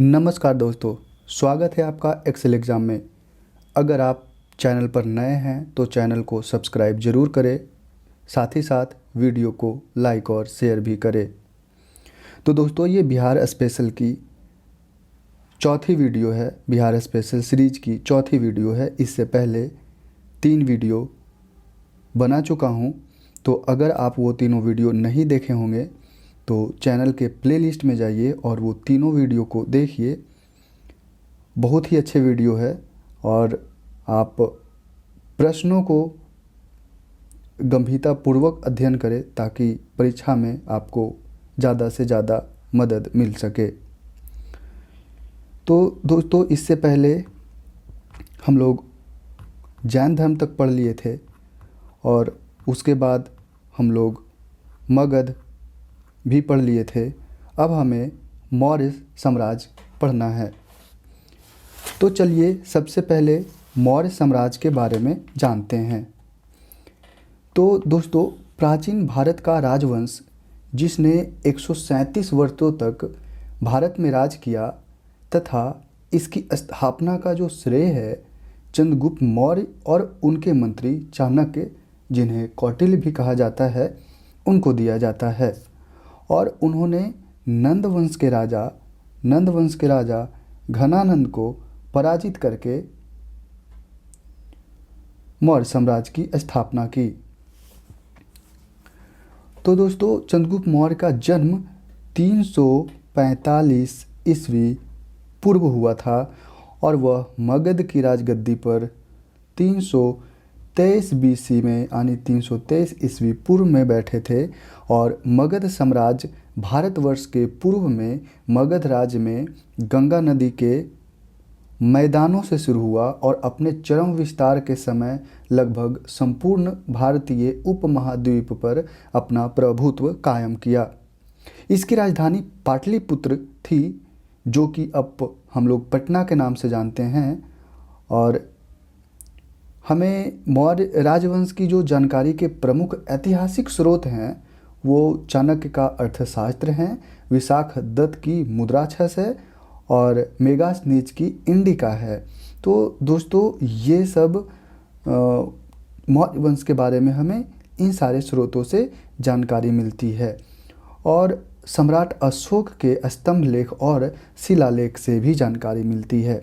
नमस्कार दोस्तों, स्वागत है आपका एक्सेल एग्ज़ाम में। अगर आप चैनल पर नए हैं तो चैनल को सब्सक्राइब ज़रूर करें, साथ ही साथ वीडियो को लाइक और शेयर भी करें। तो दोस्तों, ये बिहार स्पेशल की चौथी वीडियो है, बिहार स्पेशल सीरीज की चौथी वीडियो है। इससे पहले 3 वीडियो बना चुका हूँ, तो अगर आप वो तीनों वीडियो नहीं देखे होंगे तो चैनल के प्लेलिस्ट में जाइए और वो तीनों वीडियो को देखिए। बहुत ही अच्छे वीडियो है और आप प्रश्नों को गंभीरतापूर्वक अध्ययन करें ताकि परीक्षा में आपको ज़्यादा से ज़्यादा मदद मिल सके। तो दोस्तों, इससे पहले हम लोग जैन धर्म तक पढ़ लिए थे और उसके बाद हम लोग मगध भी पढ़ लिए थे। अब हमें मौर्य साम्राज्य पढ़ना है। तो चलिए सबसे पहले मौर्य साम्राज्य के बारे में जानते हैं। तो दोस्तों, प्राचीन भारत का राजवंश जिसने 137 वर्षों तक भारत में राज किया तथा इसकी स्थापना का जो श्रेय है चंद्रगुप्त मौर्य और उनके मंत्री चाणक्य, जिन्हें कौटिल्य भी कहा जाता है, उनको दिया जाता है। और उन्होंने नंद वंश के राजा घनानंद को पराजित करके मौर्य साम्राज्य की स्थापना की। तो दोस्तों, चंद्रगुप्त मौर्य का जन्म 345 ईस्वी पूर्व हुआ था और वह मगध की राजगद्दी पर 323 बीसी में यानी 323 ईस्वी पूर्व में बैठे थे। और मगध साम्राज्य भारतवर्ष के पूर्व में मगध राज्य में गंगा नदी के मैदानों से शुरू हुआ और अपने चरम विस्तार के समय लगभग संपूर्ण भारतीय उपमहाद्वीप पर अपना प्रभुत्व कायम किया। इसकी राजधानी पाटलिपुत्र थी, जो कि अब हम लोग पटना के नाम से जानते हैं। और हमें मौर्य राजवंश की जो जानकारी के प्रमुख ऐतिहासिक स्रोत हैं वो चाणक्य का अर्थशास्त्र हैं, विशाख दत्त की मुद्राक्षस है और मेगास्थनीज की इंडिका है। तो दोस्तों, ये सब मौर्य वंश के बारे में हमें इन सारे स्रोतों से जानकारी मिलती है। और सम्राट अशोक के स्तंभ लेख और शिलालेख से भी जानकारी मिलती है।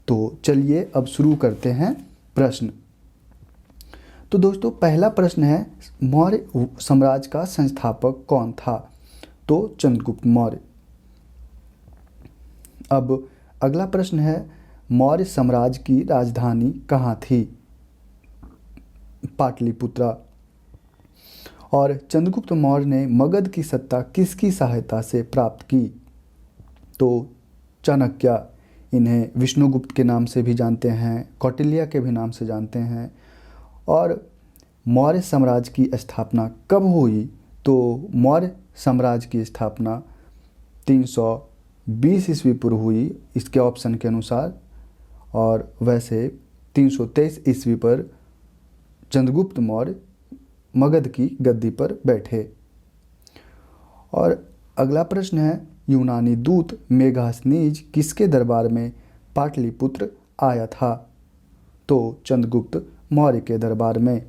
तो चलिए अब शुरू करते हैं प्रश्न। तो दोस्तों, पहला प्रश्न है, मौर्य साम्राज्य का संस्थापक कौन था? तो चंद्रगुप्त मौर्य। अब अगला प्रश्न है, मौर्य साम्राज्य की राजधानी कहाँ थी? पाटलिपुत्रा। और चंद्रगुप्त मौर्य ने मगध की सत्ता किसकी सहायता से प्राप्त की? तो चाणक्य, इन्हें विष्णुगुप्त के नाम से भी जानते हैं, कौटिल्य के भी नाम से जानते हैं। और मौर्य साम्राज्य की स्थापना कब हुई? तो मौर्य साम्राज्य की स्थापना 320 ईस्वी पूर्व हुई इसके ऑप्शन के अनुसार। और वैसे 323 ईस्वी पर चंद्रगुप्त मौर्य मगध की गद्दी पर बैठे। और अगला प्रश्न है, यूनानी दूत मेगास्थनीज किसके दरबार में पाटलिपुत्र आया था? तो चंद्रगुप्त मौर्य के दरबार में।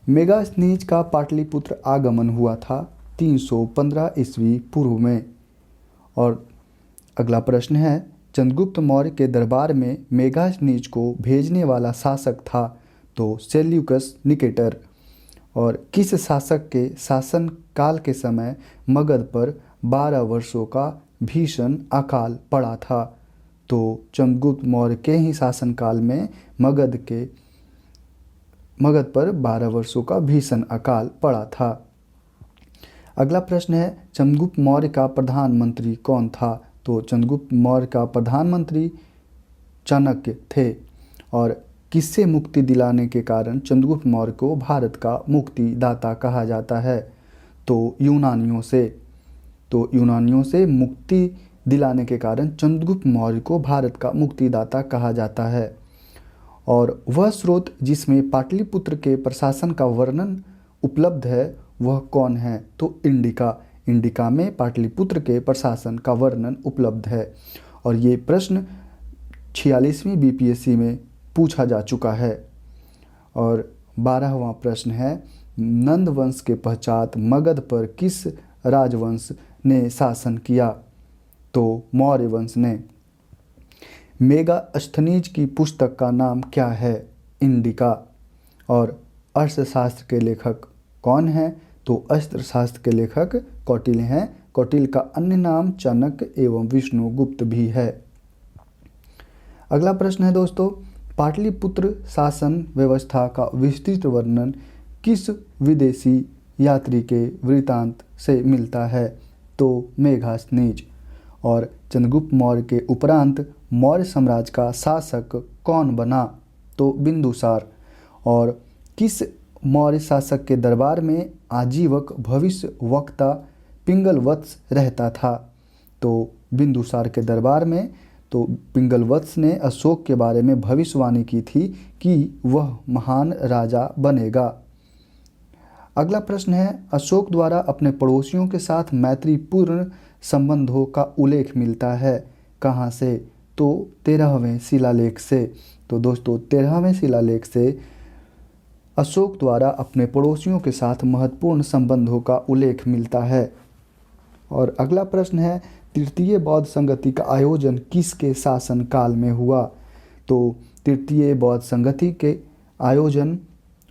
मेगास्थनीज का पाटलिपुत्र आगमन हुआ था 315 ईस्वी पूर्व में। और अगला प्रश्न है, चंद्रगुप्त मौर्य के दरबार में मेगास्थनीज को भेजने वाला शासक था? तो सेल्यूकस निकेटर। और किस शासक के शासन काल के समय मगध पर 12 वर्षों का भीषण अकाल पड़ा था? तो चंद्रगुप्त मौर्य के ही शासनकाल में मगध पर 12 वर्षों का भीषण अकाल पड़ा था। अगला प्रश्न है, चंद्रगुप्त मौर्य का प्रधानमंत्री कौन था? तो चंद्रगुप्त मौर्य का प्रधानमंत्री चाणक्य थे। और किससे मुक्ति दिलाने के कारण चंद्रगुप्त मौर्य को भारत का मुक्तिदाता कहा जाता है? तो यूनानियों से मुक्ति दिलाने के कारण चंद्रगुप्त मौर्य को भारत का मुक्तिदाता कहा जाता है। और वह स्रोत जिसमें पाटलिपुत्र के प्रशासन का वर्णन उपलब्ध है वह कौन है? तो इंडिका में पाटलिपुत्र के प्रशासन का वर्णन उपलब्ध है। और ये प्रश्न 46वीं बीपीएससी में पूछा जा चुका है। और 12वां प्रश्न है, नंद वंश के पश्चात मगध पर किस राजवंश ने शासन किया? तो मौर्य वंश ने। मेगास्थनीज की पुस्तक का नाम क्या है? इंडिका। और अर्थशास्त्र के लेखक कौन हैं? तो अर्थशास्त्र के लेखक कौटिल्य हैं। कौटिल्य का अन्य नाम चाणक्य एवं विष्णुगुप्त भी है। अगला प्रश्न है दोस्तों, पाटलिपुत्र शासन व्यवस्था का विस्तृत वर्णन किस विदेशी यात्री के वृत्तांत से मिलता है? तो मेगास्थनीज। और चंद्रगुप्त मौर्य के उपरांत मौर्य साम्राज्य का शासक कौन बना? तो बिंदुसार। और किस मौर्य शासक के दरबार में आजीवक भविष्य वक्ता पिंगलवत्स रहता था? तो बिंदुसार के दरबार में। तो पिंगलवत्स ने अशोक के बारे में भविष्यवाणी की थी कि वह महान राजा बनेगा। अगला प्रश्न है, अशोक द्वारा अपने पड़ोसियों के साथ मैत्रीपूर्ण संबंधों का उल्लेख मिलता है कहाँ से? तो 13वें शिलालेख से। तो दोस्तों 13वें शिलालेख से अशोक द्वारा अपने पड़ोसियों के साथ महत्वपूर्ण संबंधों का उल्लेख मिलता है। और अगला प्रश्न है, तृतीय बौद्ध संगति का आयोजन किसके शासन काल में हुआ? तो तृतीय बौद्ध संगति के आयोजन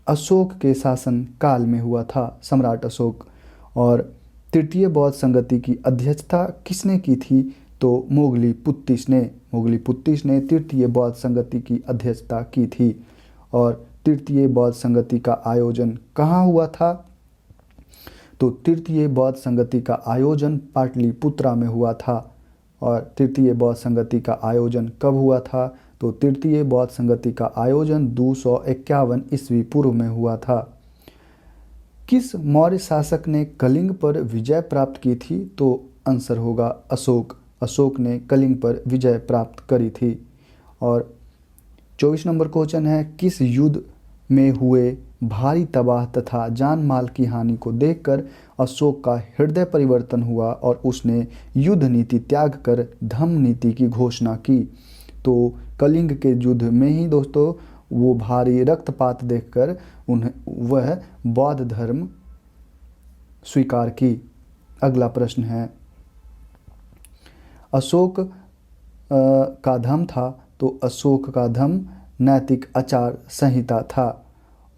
अशोक के शासन काल में हुआ था, सम्राट अशोक। और तृतीय बौद्ध संगति की अध्यक्षता किसने की थी? तो मोगलीपुत्तिस ने। मोगलीपुत्तिस ने तृतीय बौद्ध संगति की अध्यक्षता की थी। और तृतीय बौद्ध संगति का आयोजन कहाँ हुआ था? तो तृतीय बौद्ध संगति का आयोजन पाटलिपुत्रा में हुआ था। और तृतीय बौद्ध संगति का आयोजन कब हुआ था? तो तृतीय बौद्ध संगति का आयोजन 251 ईस्वी पूर्व में हुआ था। किस मौर्य शासक ने कलिंग पर विजय प्राप्त की थी? तो आंसर होगा अशोक। अशोक ने कलिंग पर विजय प्राप्त करी थी। और 24 नंबर क्वेश्चन है, किस युद्ध में हुए भारी तबाह तथा जान माल की हानि को देखकर अशोक का हृदय परिवर्तन हुआ और उसने युद्ध नीति त्याग कर धम्म नीति की घोषणा की? तो कलिंग के युद्ध में ही दोस्तों वो भारी रक्तपात देखकर वह बौद्ध धर्म स्वीकार की। अगला प्रश्न है, अशोक का धम्म था। तो अशोक का धम्म नैतिक आचार संहिता था।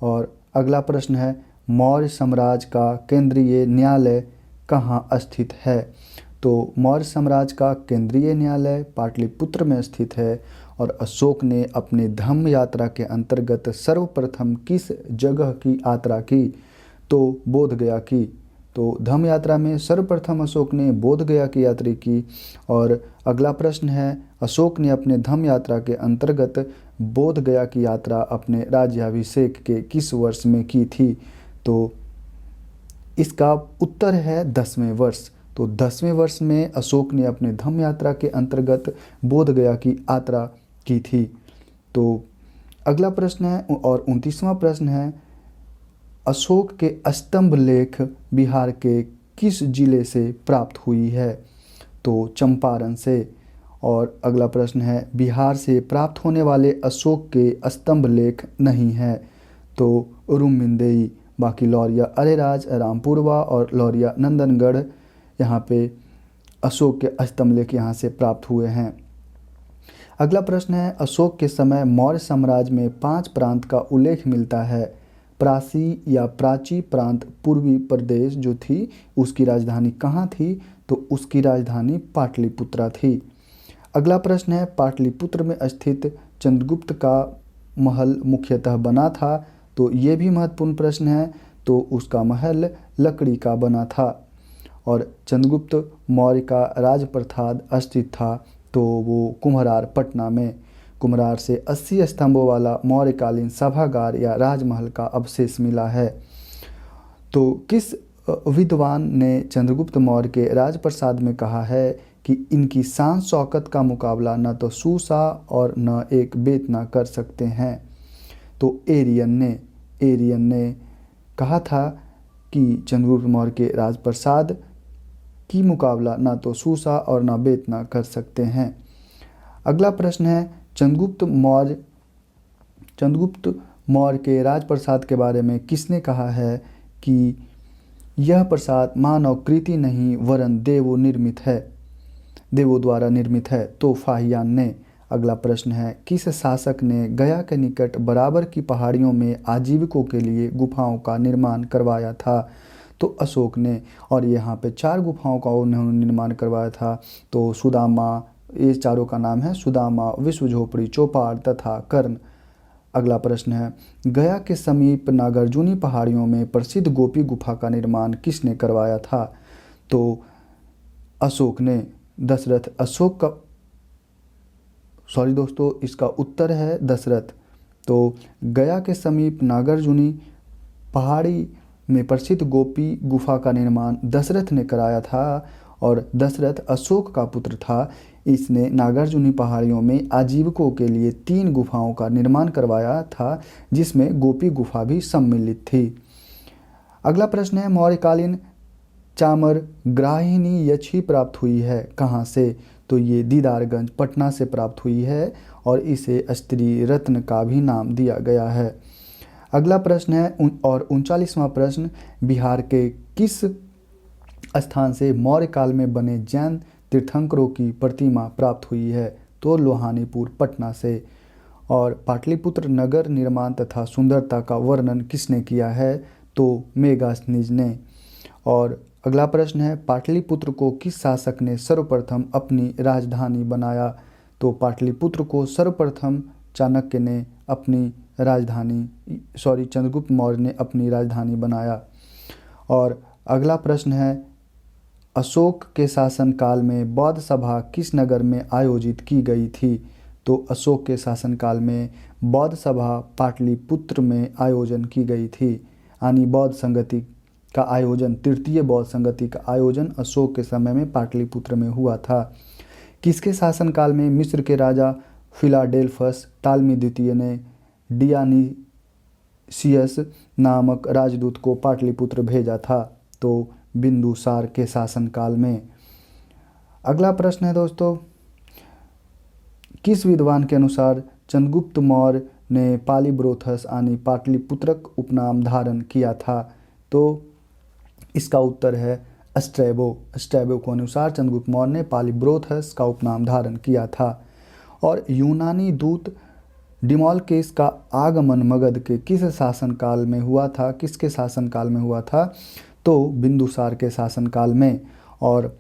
और अगला प्रश्न है, मौर्य साम्राज्य का केंद्रीय न्यायालय कहाँ स्थित है? तो मौर्य साम्राज्य का केंद्रीय न्यायालय पाटलिपुत्र में स्थित है। और अशोक ने अपने धम्म यात्रा के अंतर्गत सर्वप्रथम किस जगह की यात्रा की? तो बोधगया की। तो धम्म यात्रा में सर्वप्रथम अशोक ने बोधगया की यात्रा की। और अगला प्रश्न है, अशोक ने अपने धम्म यात्रा के अंतर्गत बोधगया की यात्रा अपने राज्याभिषेक के किस वर्ष में की थी? तो इसका उत्तर है 10वें वर्ष। तो 10वें वर्ष में अशोक ने अपने धम्म यात्रा के अंतर्गत बोधगया की यात्रा की थी। तो अगला प्रश्न है और 29वां प्रश्न है, अशोक के स्तंभ लेख बिहार के किस जिले से प्राप्त हुई है? तो चंपारण से। और अगला प्रश्न है, बिहार से प्राप्त होने वाले अशोक के स्तंभ लेख नहीं है। तो रुमिंदेई। बाकी लौरिया अरेराज, रामपुरवा और लौरिया नंदनगढ़ यहाँ पे अशोक के स्तंभ लेख यहाँ से प्राप्त हुए हैं। अगला प्रश्न है, अशोक के समय मौर्य साम्राज्य में 5 प्रांत का उल्लेख मिलता है। प्राची या प्राची प्रांत पूर्वी प्रदेश जो थी उसकी राजधानी कहाँ थी? तो उसकी राजधानी पाटलिपुत्रा थी। अगला प्रश्न है, पाटलिपुत्र में स्थित चंद्रगुप्त का महल मुख्यतः बना था। तो ये भी महत्वपूर्ण प्रश्न है। तो उसका महल लकड़ी का बना था। और चंद्रगुप्त मौर्य का राजप्रसाद स्थित था तो वो कुम्हरार पटना में। कुम्हरार से 80 स्तंभों वाला मौर्यकालीन सभागार या राजमहल का अवशेष मिला है। तो किस विद्वान ने चंद्रगुप्त मौर्य के राजप्रसाद में कहा है कि इनकी शान शौकत का मुकाबला न तो सूसा और न एक बेतना कर सकते हैं? तो एरियन ने कहा था कि चंद्रगुप्त मौर्य के राजप्रसाद की मुकाबला न तो सूसा और न बेतना कर सकते हैं। अगला प्रश्न है चंद्रगुप्त मौर्य के राजप्रसाद के बारे में किसने कहा है कि यह प्रसाद मानव कृति नहीं वरन देवों द्वारा निर्मित है? तो फाहियान ने। अगला प्रश्न है किस शासक ने गया के निकट बराबर की पहाड़ियों में आजीविकों के लिए गुफाओं का निर्माण करवाया था? तो अशोक ने। और यहाँ पे 4 गुफाओं का उन्होंने निर्माण करवाया था। तो सुदामा, ये चारों का नाम है सुदामा, विश्वझोपड़ी, चौपाड़ तथा कर्ण। अगला प्रश्न है गया के समीप नागार्जुनी पहाड़ियों में प्रसिद्ध गोपी गुफा का निर्माण किसने करवाया था? तो अशोक ने। इसका उत्तर है दशरथ। तो गया के समीप नागार्जुनी पहाड़ी में प्रसिद्ध गोपी गुफा का निर्माण दशरथ ने कराया था और दशरथ अशोक का पुत्र था। इसने नागार्जुनी पहाड़ियों में आजीविकों के लिए 3 गुफाओं का निर्माण करवाया था जिसमें गोपी गुफा भी सम्मिलित थी। अगला प्रश्न है मौर्यकालीन चामर ग्राहिणी यक्षी प्राप्त हुई है कहाँ से? तो ये दीदारगंज पटना से प्राप्त हुई है और इसे स्त्री रत्न का भी नाम दिया गया है। अगला प्रश्न है और 39वां प्रश्न बिहार के किस स्थान से मौर्य काल में बने जैन तीर्थंकरों की प्रतिमा प्राप्त हुई है? तो लोहानीपुर पटना से। और पाटलिपुत्र नगर निर्माण तथा सुंदरता का वर्णन किसने किया है? तो मेगास्थनीज ने। और अगला प्रश्न है पाटलिपुत्र को किस शासक ने सर्वप्रथम अपनी राजधानी बनाया? तो पाटलिपुत्र को सर्वप्रथम चाणक्य ने चंद्रगुप्त मौर्य ने अपनी राजधानी बनाया। और अगला प्रश्न है अशोक के शासनकाल में बौद्ध सभा किस नगर में आयोजित की गई थी? तो अशोक के शासनकाल में बौद्ध सभा पाटलिपुत्र में आयोजन की गई थी। यानी बौद्ध संगति का आयोजन, तृतीय बौद्ध संगति का आयोजन अशोक के समय में पाटलिपुत्र में हुआ था। किसके शासनकाल में मिस्र के राजा फिलाडेल्फस टालमी द्वितीय ने डियानीसियस नामक राजदूत को पाटलिपुत्र भेजा था? तो बिंदुसार के शासनकाल में। अगला प्रश्न है दोस्तों किस विद्वान के अनुसार चंद्रगुप्त मौर्य ने पालीब्रोथस यानी पाटलिपुत्रक उपनाम धारण किया था? तो इसका उत्तर है स्ट्रैबो के अनुसार चंद्रगुप्त मौर्य ने पालीब्रोथस का उपनाम धारण किया था। और यूनानी दूत डिमोलकेस का आगमन मगध के किस शासनकाल में हुआ था? किसके शासनकाल में हुआ था? तो बिंदुसार के शासनकाल में। और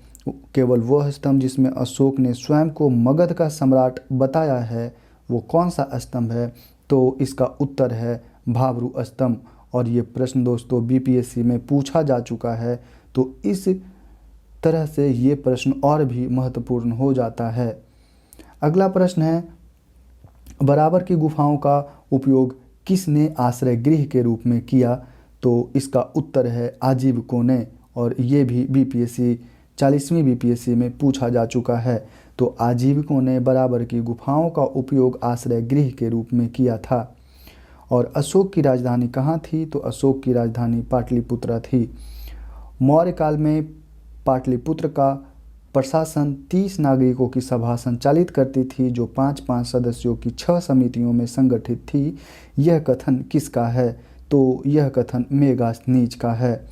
केवल वह स्तंभ जिसमें अशोक ने स्वयं को मगध का सम्राट बताया है वो कौन सा स्तंभ है? तो इसका उत्तर है भाबरू स्तंभ। और ये प्रश्न दोस्तों बीपीएससी में पूछा जा चुका है, तो इस तरह से ये प्रश्न और भी महत्वपूर्ण हो जाता है। अगला प्रश्न है बराबर की गुफाओं का उपयोग किसने आश्रय गृह के रूप में किया? तो इसका उत्तर है आजीविकों ने। और ये भी बीपीएससी 40वीं बीपीएससी में पूछा जा चुका है। तो आजीविकों ने बराबर की गुफाओं का उपयोग आश्रय गृह के रूप में किया था। और अशोक की राजधानी कहाँ थी? तो अशोक की राजधानी पाटलिपुत्र थी। मौर्य काल में पाटलिपुत्र का प्रशासन 30 नागरिकों की सभा संचालित करती थी जो 5-5 सदस्यों की 6 समितियों में संगठित थी। यह कथन किसका है? तो यह कथन मेगास्थनीज का है।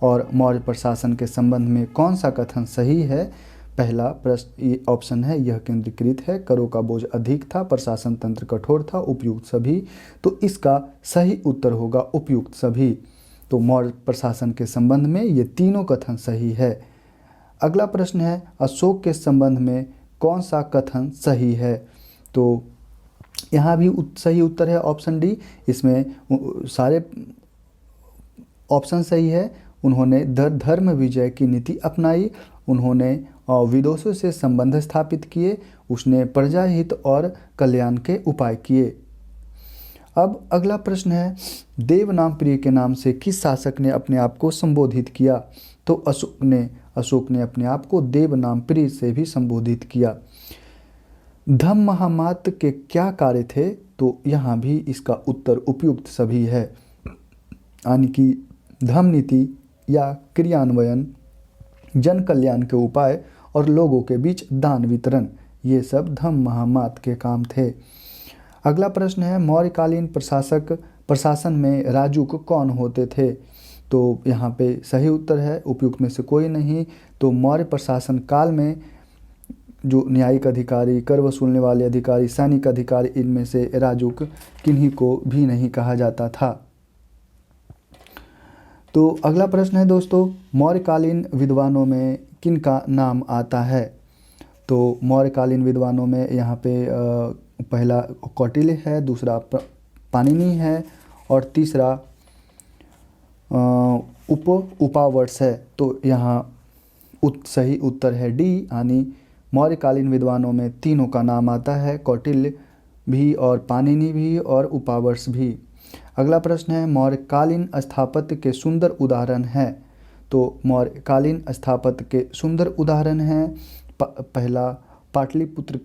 और मौर्य प्रशासन के संबंध में कौन सा कथन सही है? पहला प्रश्न ऑप्शन है यह केंद्रीकृत है, करों का बोझ अधिक था, प्रशासन तंत्र कठोर था, उपयुक्त सभी। तो इसका सही उत्तर होगा उपयुक्त सभी। तो मौर्य प्रशासन के संबंध में ये तीनों कथन सही है। अगला प्रश्न है अशोक के संबंध में कौन सा कथन सही है? तो यहाँ भी सही उत्तर है ऑप्शन डी। इसमें सारे ऑप्शन सही है। उन्होंने धर्म विजय की नीति अपनाई, उन्होंने विदोषों से संबंध स्थापित किए, उसने प्रजा हित और कल्याण के उपाय किए। अब अगला प्रश्न है देवनाम प्रिय के नाम से किस शासक ने अपने आप को संबोधित किया? तो अशोक ने अपने आप को देवनाम प्रिय से भी संबोधित किया। धम्म महामात्र के क्या कार्य थे? तो यहाँ भी इसका उत्तर उपयुक्त सभी है। यानी कि धम्म नीति या क्रियान्वयन, जन कल्याण के उपाय और लोगों के बीच दान वितरण, ये सब धम महामात के काम थे। अगला प्रश्न है मौर्यकालीन प्रशासन में राजुक कौन होते थे? तो यहाँ पे सही उत्तर है उपयुक्त में से कोई नहीं। तो मौर्य प्रशासन काल में जो न्यायिक अधिकारी, कर वसूलने वाले अधिकारी, सैनिक अधिकारी, इनमें से राजुक किन्हीं को भी नहीं कहा जाता था। तो अगला प्रश्न है दोस्तों मौर्यकालीन विद्वानों में किनका नाम आता है? तो मौर्यकालीन विद्वानों में यहाँ पे पहला कौटिल्य है, दूसरा पाणिनि है और तीसरा उपावर्स है। तो यहाँ सही उत्तर है डी, यानी मौर्यकालीन विद्वानों में तीनों का नाम आता है, कौटिल्य भी और पाणिनि भी और उपावर्स भी। अगला प्रश्न है मौर्यकालीन स्थापत्य के सुंदर उदाहरण हैं। तो मौर्यकालीन स्थापत्य के सुंदर उदाहरण हैं पहला पाटलिपुत्र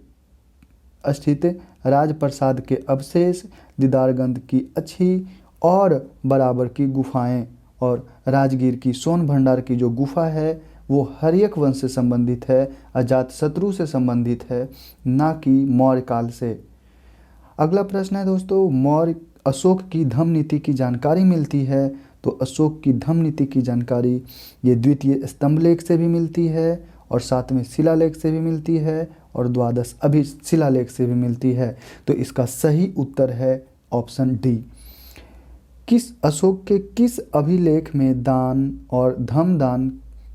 स्थित राजप्रसाद के अवशेष, दीदारगंज की अच्छी और बराबर की गुफाएं, और राजगीर की सोन भंडार की जो गुफा है वो हर्यक वंश से संबंधित है, अजातशत्रु से संबंधित है, ना कि मौर्य काल से। अगला प्रश्न है दोस्तों मौर्य अशोक की धम्म नीति की जानकारी मिलती है। तो अशोक की धम्म नीति की जानकारी ये द्वितीय स्तंभलेख से भी मिलती है और 7वें शिलालेख से भी मिलती है और 12 शिलालेख से भी मिलती है। तो इसका सही उत्तर है ऑप्शन डी। अशोक के किस अभिलेख में दान और धम्म दान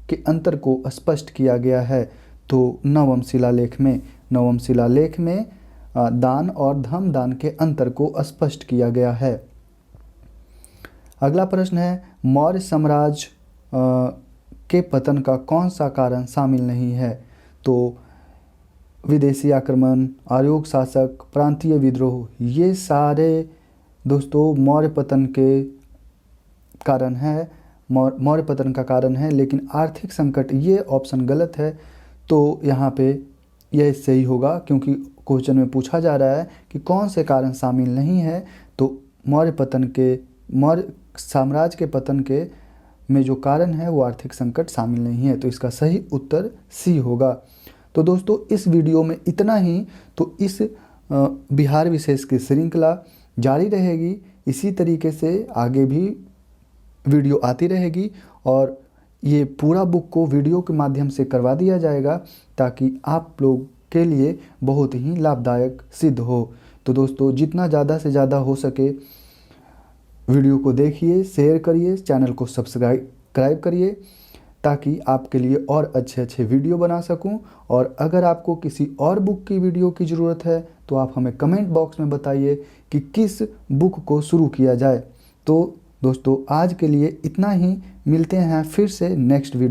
के अंतर को स्पष्ट किया गया है? तो 9वें शिलालेख में। 9वें शिलालेख में दान और धम्म दान के अंतर को स्पष्ट किया गया है। अगला प्रश्न है मौर्य साम्राज्य के पतन का कौन सा कारण शामिल नहीं है? तो विदेशी आक्रमण, अयोग्य शासक, प्रांतीय विद्रोह, ये सारे दोस्तों मौर्य पतन के कारण है, मौर्य पतन का कारण है। लेकिन आर्थिक संकट ये ऑप्शन गलत है। तो यहाँ पे यह सही होगा क्योंकि क्वेश्चन में पूछा जा रहा है कि कौन से कारण शामिल नहीं है। तो मौर्य साम्राज्य के पतन के में जो कारण है वो आर्थिक संकट शामिल नहीं है। तो इसका सही उत्तर सी होगा। तो दोस्तों इस वीडियो में इतना ही। तो इस बिहार विशेष की श्रृंखला जारी रहेगी, इसी तरीके से आगे भी वीडियो आती रहेगी और ये पूरा बुक को वीडियो के माध्यम से करवा दिया जाएगा ताकि आप लोग के लिए बहुत ही लाभदायक सिद्ध हो। तो दोस्तों जितना ज़्यादा से ज़्यादा हो सके वीडियो को देखिए, शेयर करिए, चैनल को सब्सक्राइब करिए ताकि आपके लिए और अच्छे वीडियो बना सकूं। और अगर आपको किसी और बुक की वीडियो की ज़रूरत है तो आप हमें कमेंट बॉक्स में बताइए कि किस बुक को शुरू किया जाए। तो दोस्तों आज के लिए इतना ही, मिलते हैं फिर से नेक्स्ट वीडियो।